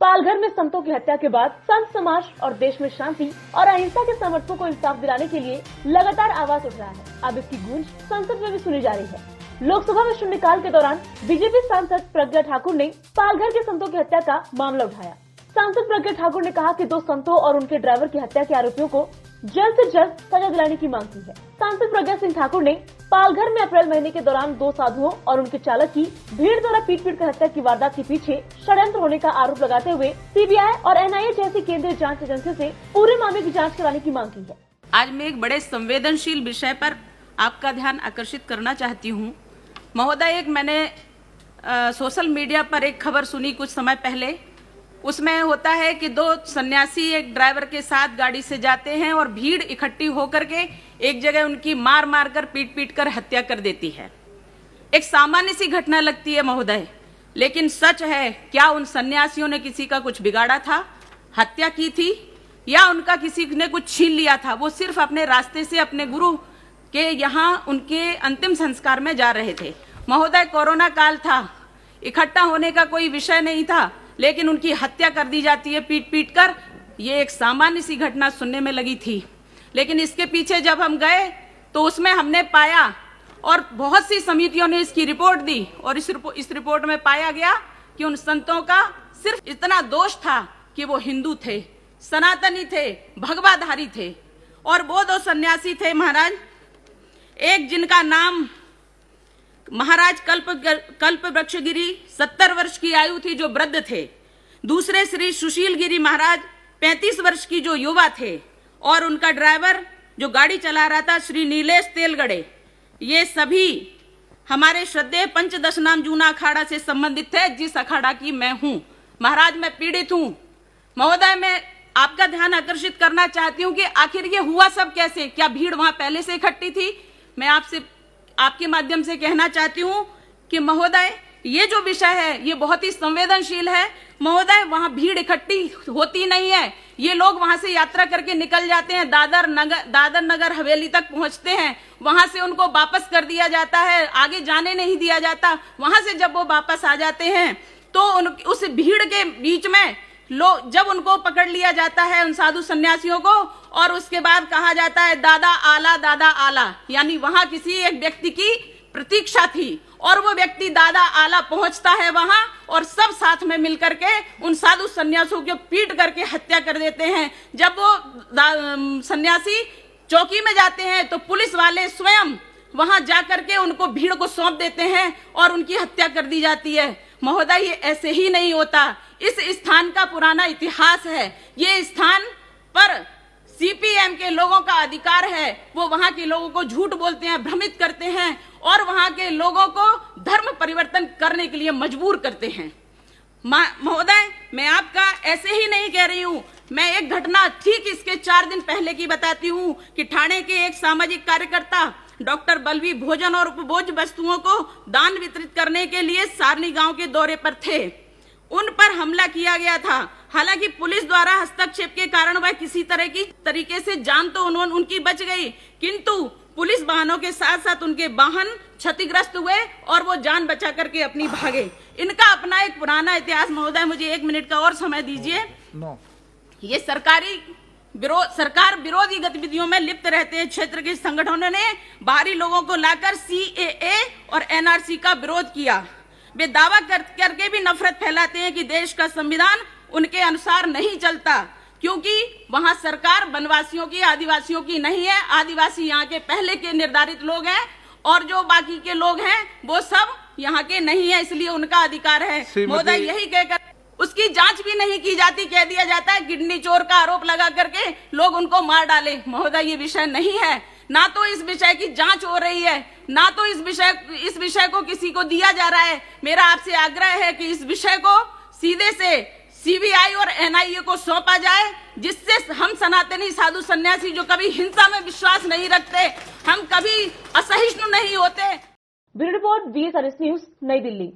पालघर में संतों की हत्या के बाद संत समाज और देश में शांति और अहिंसा के समर्थकों को इंसाफ दिलाने के लिए लगातार आवाज उठ रहा है। अब इसकी गूंज संसद में भी सुनी जा रही है। लोकसभा में शून्यकाल के दौरान बीजेपी सांसद प्रज्ञा ठाकुर ने पालघर के संतों की हत्या का मामला उठाया। सांसद प्रज्ञा ठाकुर ने कहा कि 2 संतों और उनके ड्राइवर की हत्या के आरोपियों को जल्द से जल्द सजा दिलाने की मांग की है। सांसद प्रज्ञा सिंह ठाकुर ने पालघर में अप्रैल महीने के दौरान 2 साधुओं और उनके चालक की भीड़ द्वारा पीट कर हत्या की वारदात के पीछे षड्यंत्र होने का आरोप लगाते हुए सीबीआई और एनआईए जैसी केंद्रीय जांच एजेंसी से पूरे मामले की जांच कराने की मांग की है। आज मैं एक बड़े संवेदनशील विषय पर आपका ध्यान आकर्षित करना चाहती हूँ। महोदय, एक मैंने सोशल मीडिया पर एक खबर सुनी कुछ समय पहले। उसमें होता है कि 2 सन्यासी एक ड्राइवर के साथ गाड़ी से जाते हैं और भीड़ इकट्ठी होकर के एक जगह उनकी मार मार कर पीट कर हत्या कर देती है। एक सामान्य सी घटना लगती है महोदय, लेकिन सच है, क्या उन सन्यासियों ने किसी का कुछ बिगाड़ा था, हत्या की थी, या उनका किसी ने कुछ छीन लिया था? वो सिर्फ अपने रास्ते से अपने गुरु के यहाँ उनके अंतिम संस्कार में जा रहे थे। महोदय, कोरोना काल था, इकट्ठा होने का कोई विषय नहीं था, लेकिन उनकी हत्या कर दी जाती है पीट कर। ये एक सामान्य सी घटना सुनने में लगी थी, लेकिन इसके पीछे जब हम गए तो उसमें हमने पाया, और बहुत सी समितियों ने इसकी रिपोर्ट दी, और इस रिपोर्ट में पाया गया कि उन संतों का सिर्फ इतना दोष था कि वो हिंदू थे, सनातनी थे, भगवाधारी थे। और वो 2 सन्यासी थे महाराज, एक जिनका नाम महाराज कल्प वृक्षगिरी 70 वर्ष की आयु थी, जो वृद्ध थे। दूसरे श्री सुशील गिरी महाराज 35 वर्ष की जो युवा थे, और उनका ड्राइवर जो गाड़ी चला रहा था श्री नीलेश तेलगड़े। ये सभी हमारे श्रद्धेय पंचदश नाम जूना अखाड़ा से संबंधित थे, जिस अखाड़ा की मैं हूं। महाराज, मैं पीड़ित हूं। महोदय, मैं आपका ध्यान आकर्षित करना चाहती हूं कि आखिर ये हुआ सब कैसे? क्या भीड़ वहां पहले से इकट्ठी थी? मैं आपके माध्यम से कहना चाहती हूँ कि महोदय, ये जो विषय है ये बहुत ही संवेदनशील है। महोदय, वहाँ भीड़ इकट्ठी होती नहीं है। ये लोग वहाँ से यात्रा करके निकल जाते हैं, दादर नगर हवेली तक पहुँचते हैं, वहाँ से उनको वापस कर दिया जाता है, आगे जाने नहीं दिया जाता। वहाँ से जब वो वापस आ जाते हैं तो उस भीड़ के बीच में जब उनको पकड़ लिया जाता है, उन साधु सन्यासियों को, और उसके बाद कहा जाता है दादा आला, यानी वहां किसी एक व्यक्ति की प्रतीक्षा थी, और वो व्यक्ति दादा आला पहुंचता है वहां, और सब साथ में मिलकर के उन साधु सन्यासियों को पीट करके हत्या कर देते हैं। जब वो सन्यासी चौकी में जाते हैं तो पुलिस वाले स्वयं वहां जाकर के उनको भीड़ को सौंप देते हैं और उनकी हत्या कर दी जाती है। महोदय, ये ऐसे ही नहीं होता। इस स्थान का पुराना इतिहास है। ये स्थान पर सीपीएम के लोगों का अधिकार है। वो वहां के लोगों को झूठ बोलते हैं, भ्रमित करते हैं, और वहां के लोगों को धर्म परिवर्तन करने के लिए मजबूर करते हैं। महोदय, मैं आपका ऐसे ही नहीं कह रही हूँ। मैं एक घटना ठीक इसके 4 दिन पहले की बताती हूँ कि ठाणे के एक सामाजिक कार्यकर्ता डॉक्टर बलवी भोजन और उपभोज्य वस्तुओं को दान वितरित करने के लिए सारनी गांव के दौरे पर थे। उन पर हमला किया गया था। हालांकि पुलिस द्वारा हस्तक्षेप के कारण वह किसी तरीके से जान तो उनकी बच गई, किंतु पुलिस वाहनों के साथ साथ उनके वाहन क्षतिग्रस्त हुए और वो जान बचा करके अपनी भागे। इनका अपना एक पुराना इतिहास। महोदय, मुझे 1 मिनट का और समय दीजिए। ये सरकार विरोधी गतिविधियों में लिप्त रहते हैं क्षेत्र के संगठनों ने बाहरी लोगों को लाकर सीएए और एनआरसी का विरोध किया। वे दावा करके भी नफरत फैलाते हैं कि देश का संविधान उनके अनुसार नहीं चलता, क्योंकि वहां सरकार वनवासियों की, आदिवासियों की नहीं है। आदिवासी यहाँ के पहले के निर्धारित लोग हैं, और जो बाकी के लोग हैं वो सब यहाँ के नहीं है, इसलिए उनका अधिकार है। महोदय, यही कहकर उसकी जांच भी नहीं की जाती, कह दिया जाता है किडनी चोर का आरोप लगा करके लोग उनको मार डाले। महोदय, ये विषय नहीं है। ना तो इस विषय की जांच हो रही है, ना तो इस विषय को किसी को दिया जा रहा है। मेरा आपसे आग्रह है कि इस विषय को सीधे से सीबीआई और एनआईए को सौंपा जाए, जिससे हम सनातनी साधु सन्यासी जो कभी हिंसा में विश्वास नहीं रखते, हम कभी असहिष्णु नहीं होते। ब्यूरो रिपोर्ट, BSRS न्यूज, नई दिल्ली।